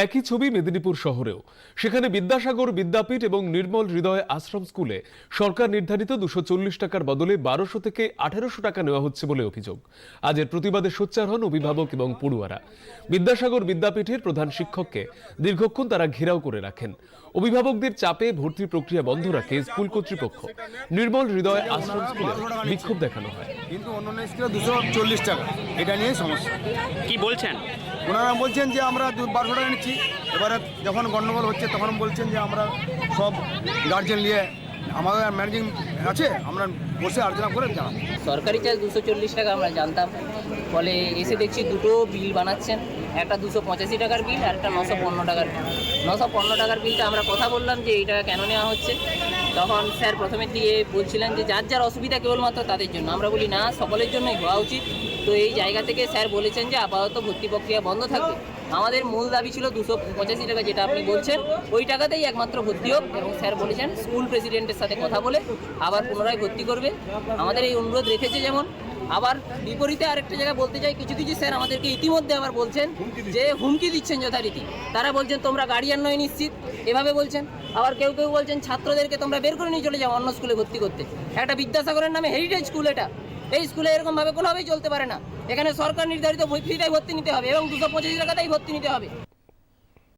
একই ছবি মেদিনীপুর শহরেও। সেখানে বিদ্যাসাগর বিদ্যাপীঠ এবং নির্মল হৃদয় আশ্রম স্কুলে সরকার নির্ধারিত 240 টাকার বদলে 1200 থেকে 1800 টাকা নেওয়া হচ্ছে বলে অভিযোগ। আজ এর প্রতিবাদে সোচ্চার হন অভিভাবক এবং পড়ুয়ারা। বিদ্যাসাগর বিদ্যাপীঠের প্রধান শিক্ষককে দীর্ঘক্ষণ তারা ঘেরাও করে রাখেন। অভিভাবকদের চাপে ভর্তি প্রক্রিয়া বন্ধ রাখে স্কুল কর্তৃপক্ষ। নির্মল হৃদয় আশ্রম স্কুলে বিক্ষোভ দেখানো হয়, কিন্তু অন্যান্য স্কুলে 240 টাকা, এটা নিয়ে সমস্যা। কি বলছেন? ওনারা বলছেন যে আমরা 1200 টাকা নিচ্ছি। এবারে যখন গণ্ডগোল হচ্ছে তখন বলছেন যে আমরা সব গার্জেন নিয়ে আমাদের ম্যানেজিং আছে, আমরা বসে আলোচনা করে জানাবো। সরকারি চার্জ 240 টাকা আমরা জানতাম, ফলে এসে দেখছি দুটো বিল বানাচ্ছেন, একটা 285 টাকার বিল আর একটা 915 টাকার বিল। 915 টাকার বিলটা আমরা কথা বললাম যে এইটা কেন নেওয়া হচ্ছে, তখন স্যার প্রথমের দিকে বলছিলেন যে যার যার অসুবিধা কেবলমাত্র তাদের জন্য। আমরা বলি না, সকলের জন্যই হওয়া উচিত। তো এই জায়গা থেকে স্যার বলেছেন যে আপাতত ভর্তি প্রক্রিয়া বন্ধ থাকবে। আমাদের মূল দাবি ছিল 285 টাকা, যেটা আপনি বলছেন ওই টাকাতেই একমাত্র ভর্তি হোক, এবং স্যার বলেছেন স্কুল প্রেসিডেন্টের সাথে কথা বলে আবার পুনরায় ভর্তি করবে। আমাদের এই অনুরোধ রেখেছে। যেমন আবার বিপরীতে আরেকটা জায়গায় বলতে চাই, কিছু কিছু স্যার আমাদেরকে ইতিমধ্যে আবার বলছেন যে হুমকি দিচ্ছেন যথারীতি। তারা বলছেন তোমরা গার্ডিয়ান নয় নিশ্চিত, এভাবে বলছেন। আবার কেউ কেউ বলছেন ছাত্রদেরকে তোমরা বের করে নিয়ে চলে যাও অন্য স্কুলে ভর্তি করতে। একটা বিদ্যাসাগরের নামে হেরিটেজ স্কুল, এটা এই স্কুলে এরকমভাবে কোনোভাবেই চলতে পারে না। এখানে সরকার নির্ধারিত ফিটাই ভর্তি নিতে হবে এবং 285 টাকাতেই ভর্তি নিতে হবে।